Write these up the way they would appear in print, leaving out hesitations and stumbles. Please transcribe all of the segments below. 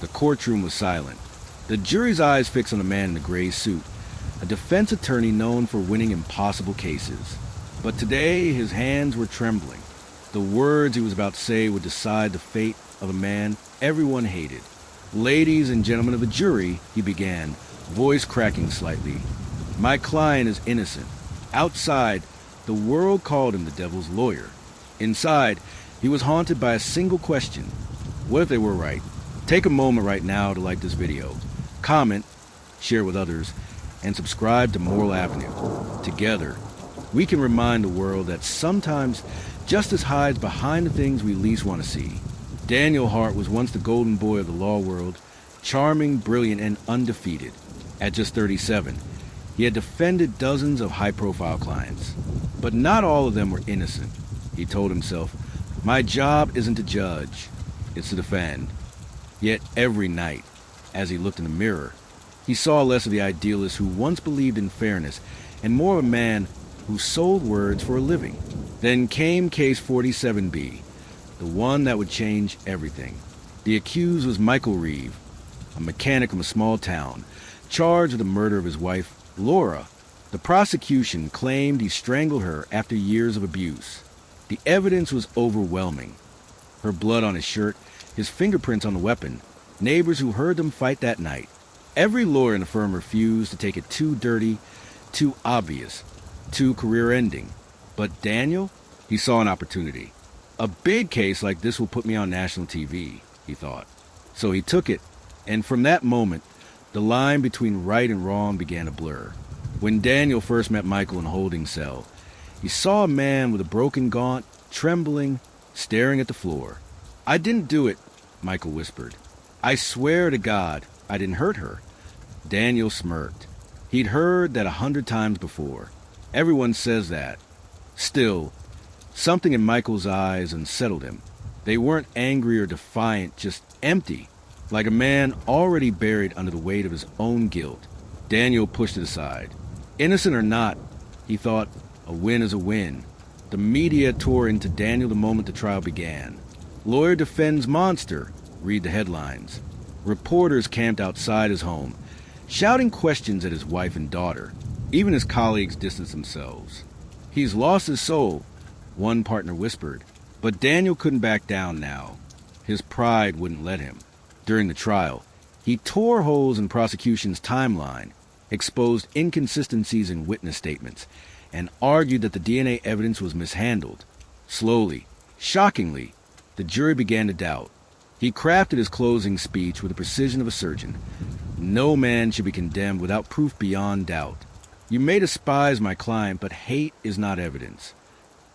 The courtroom was silent. The jury's eyes fixed on a man in a gray suit, a defense attorney known for winning impossible cases. But today, his hands were trembling. The words he was about to say would decide the fate of a man everyone hated. "Ladies and gentlemen of the jury," he began, voice cracking slightly. "My client is innocent. Outside, the world called him the devil's lawyer. Inside, he was haunted by a single question. What if they were right? Take a moment right now to like this video, comment, share with others, and subscribe to Moral Avenue. Together, we can remind the world that sometimes justice hides behind the things we least want to see. Daniel Hart was once the golden boy of the law world, charming, brilliant, and undefeated. At just 37, he had defended dozens of high-profile clients. But not all of them were innocent. He told himself, "My job isn't to judge, it's to defend." Yet every night, as he looked in the mirror, he saw less of the idealist who once believed in fairness and more of a man who sold words for a living. Then came Case 47B, the one that would change everything. The accused was Michael Reeve, a mechanic from a small town, charged with the murder of his wife, Laura. The prosecution claimed he strangled her after years of abuse. The evidence was overwhelming. Her blood on his shirt, his fingerprints on the weapon, neighbors who heard them fight that night. Every lawyer in the firm refused to take it too dirty, too obvious, too career-ending. But Daniel, he saw an opportunity. A big case like this will put me on national TV, he thought. So he took it, and from that moment, the line between right and wrong began to blur. When Daniel first met Michael in a holding cell, he saw a man with a broken gaunt, trembling, staring at the floor. "I didn't do it," Michael whispered. "I swear to God, I didn't hurt her." Daniel smirked. He'd heard that 100 times before. Everyone says that. Still, something in Michael's eyes unsettled him. They weren't angry or defiant, just empty, like a man already buried under the weight of his own guilt. Daniel pushed it aside. Innocent or not, he thought, a win is a win. The media tore into Daniel the moment the trial began. "Lawyer defends monster," read the headlines. Reporters camped outside his home, shouting questions at his wife and daughter. Even his colleagues distanced themselves. "He's lost his soul," one partner whispered. But Daniel couldn't back down now. His pride wouldn't let him. During the trial, he tore holes in prosecution's timeline, exposed inconsistencies in witness statements, and argued that the DNA evidence was mishandled. Slowly, shockingly, the jury began to doubt. He crafted his closing speech with the precision of a surgeon. "No man should be condemned without proof beyond doubt. You may despise my client, but hate is not evidence."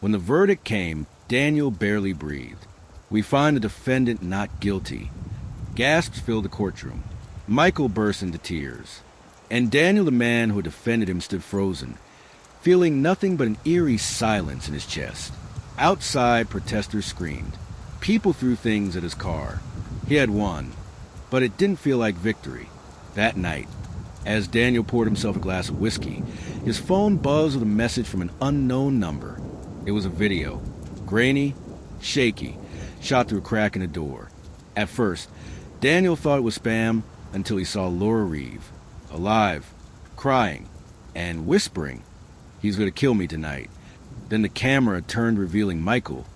When the verdict came, Daniel barely breathed. "We find the defendant not guilty." Gasps filled the courtroom. Michael burst into tears. And Daniel, the man who had defended him, stood frozen, feeling nothing but an eerie silence in his chest. Outside, protesters screamed. People threw things at his car. He had won, but it didn't feel like victory. That night, as Daniel poured himself a glass of whiskey, his phone buzzed with a message from an unknown number. It was a video, grainy, shaky, shot through a crack in the door. At first, Daniel thought it was spam until he saw Laura Reeve, alive, crying, and whispering, "He's going to kill me tonight." Then the camera turned, revealing Michael,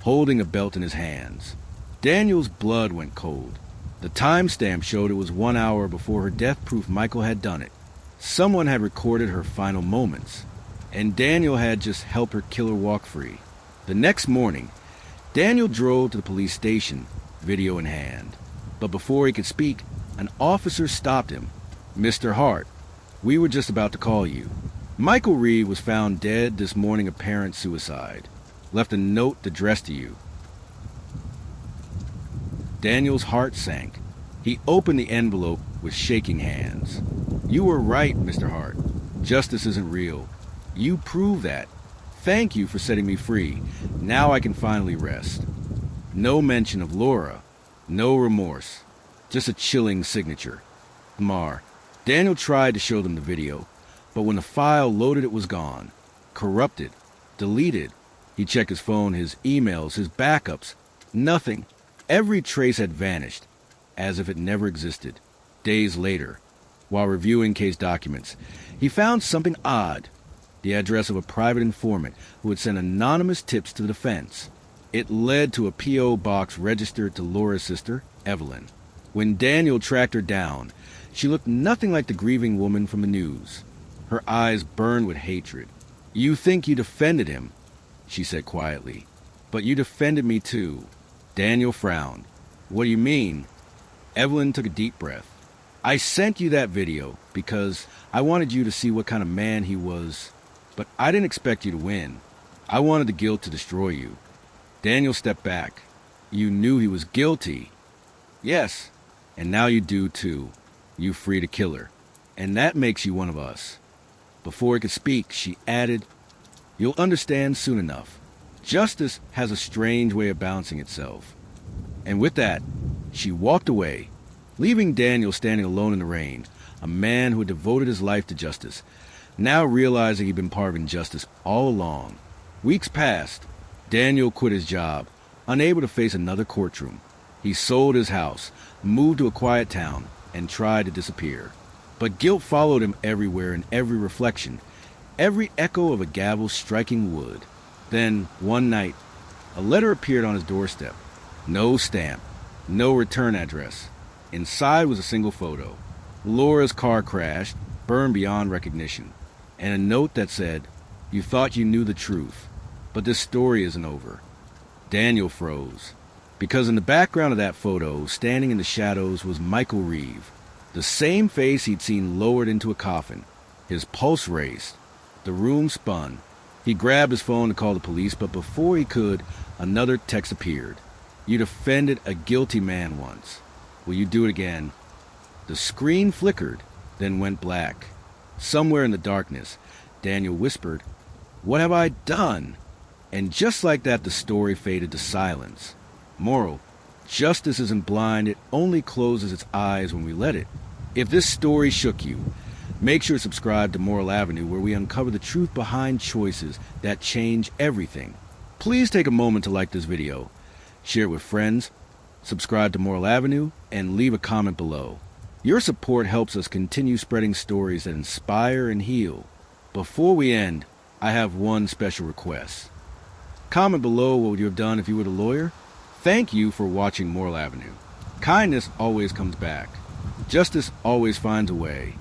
holding a belt in his hands. Daniel's blood went cold. The timestamp showed it was 1 hour before her death proof Michael had done it. Someone had recorded her final moments, and Daniel had just helped her kill her walk free. The next morning, Daniel drove to the police station, video in hand. But before he could speak, an officer stopped him. "Mr. Hart, we were just about to call you. Michael Reeve was found dead this morning, apparent suicide. Left a note addressed to you." Daniel's heart sank. He opened the envelope with shaking hands. "You were right, Mr. Hart. Justice isn't real. You proved that. Thank you for setting me free. Now I can finally rest." No mention of Laura. No remorse. Just a chilling signature. Mar. Daniel tried to show them the video, but when the file loaded, it was gone. Corrupted. Deleted. He checked his phone, his emails, his backups. Nothing. Every trace had vanished. as if it never existed. Days later, while reviewing case documents, he found something odd: the address of a private informant who had sent anonymous tips to the defense. It led to a P.O. box registered to Laura's sister, Evelyn. When Daniel tracked her down, she looked nothing like the grieving woman from the news. Her eyes burned with hatred. "You think you defended him," she said quietly. "But you defended me too." Daniel frowned. "What do you mean?" Evelyn took a deep breath. "I sent you that video because I wanted you to see what kind of man he was. But I didn't expect you to win. I wanted the guilt to destroy you." Daniel stepped back. "You knew he was guilty." "Yes, and now you do too. You freed a killer, and that makes you one of us." Before he could speak, she added, "You'll understand soon enough. Justice has a strange way of balancing itself." And with that, she walked away, leaving Daniel standing alone in the rain, a man who had devoted his life to justice, now realizing he'd been part of injustice all along. Weeks passed. Daniel quit his job, unable to face another courtroom. He sold his house, moved to a quiet town, and tried to disappear. But guilt followed him everywhere, in every reflection, every echo of a gavel striking wood. Then, one night, a letter appeared on his doorstep. No stamp, no return address. Inside was a single photo. Laura's car crashed, burned beyond recognition, and a note that said, "You thought you knew the truth, but this story isn't over." Daniel froze, because in the background of that photo, standing in the shadows, was Michael Reeve, the same face he'd seen lowered into a coffin. His pulse raced. The room spun. He grabbed his phone to call the police, but before he could, another text appeared. "You defended a guilty man once. Will you do it again?" The screen flickered, then went black. Somewhere in the darkness, Daniel whispered, "What have I done?" And just like that, the story faded to silence. Moral: justice isn't blind, it only closes its eyes when we let it. If this story shook you, make sure to subscribe to Moral Avenue, where we uncover the truth behind choices that change everything. Please take a moment to like this video, share it with friends, subscribe to Moral Avenue, and leave a comment below. Your support helps us continue spreading stories that inspire and heal. Before we end, I have one special request. Comment below what would you have done if you were the lawyer. Thank you for watching Moral Avenue. Kindness always comes back. Justice always finds a way.